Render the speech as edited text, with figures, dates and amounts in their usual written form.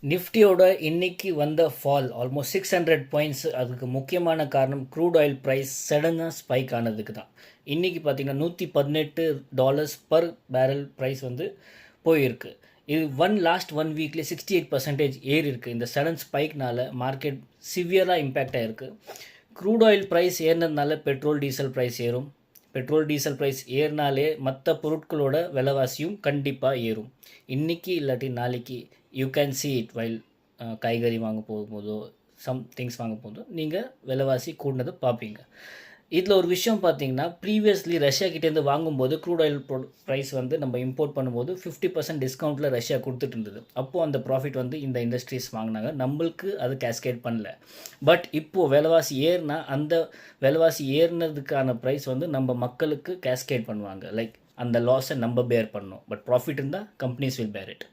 நிஃப்டியோட இன்னைக்கு வந்த ஃபால் ஆல்மோஸ்ட் 600 பாயிண்ட்ஸ். அதுக்கு முக்கியமான காரணம் க்ரூட் ஆயில் ப்ரைஸ் சடனாக ஸ்பைக் ஆனதுக்கு தான். இன்றைக்கி பார்த்தீங்கன்னா $118 பர் பேரல் ப்ரைஸ் வந்து போயிருக்கு. இது லாஸ்ட் ஒன் வீக்லேயே 68% ஏறி இருக்குது. இந்த சடன் ஸ்பைக்னால மார்க்கெட் சிவியராக இம்பேக்ட் ஆகிருக்கு. க்ரூட் ஆயில் ப்ரைஸ் ஏறினதுனால பெட்ரோல் டீசல் ப்ரைஸ் ஏறும். பெட்ரோல் டீசல் ப்ரைஸ் ஏறினாலே மற்ற பொருட்களோட விலைவாசியும் கண்டிப்பாக ஏறும். இன்றைக்கி இல்லாட்டி நாளைக்கு you can see it while காய்கறி வாங்க போகும்போதோ திங்ஸ் வாங்க போதோ நீங்கள் விலைவாசி கூடினதை பார்ப்பீங்க. இதில் ஒரு விஷயம் பார்த்தீங்கன்னா, ப்ரீவியஸ்லி ரஷ்யா கிட்டேருந்து வாங்கும்போது க்ரூட் ஆயில் ப்ரைஸ் வந்து நம்ம இம்போர்ட் பண்ணும்போது 50% டிஸ்கவுண்ட்டில் ரஷ்யா கொடுத்துட்டு இருந்தது. அப்போது அந்த ப்ராஃபிட் வந்து இந்த இண்டஸ்ட்ரீஸ் வாங்கினாங்க. நம்மளுக்கு அது கேஸ்கேட் பண்ணல. பட் இப்போது விலைவாசி ஏறினா அந்த விலைவாசி ஏறினதுக்கான ப்ரைஸ் வந்து நம்ம மக்களுக்கு கேஸ்கேட் பண்ணுவாங்க. லைக் அந்த லாஸை நம்ம பேர் பண்ணணும். பட் ப்ராஃபிட் இருந்தால் கம்பெனிஸ் வில் பேர் இட்.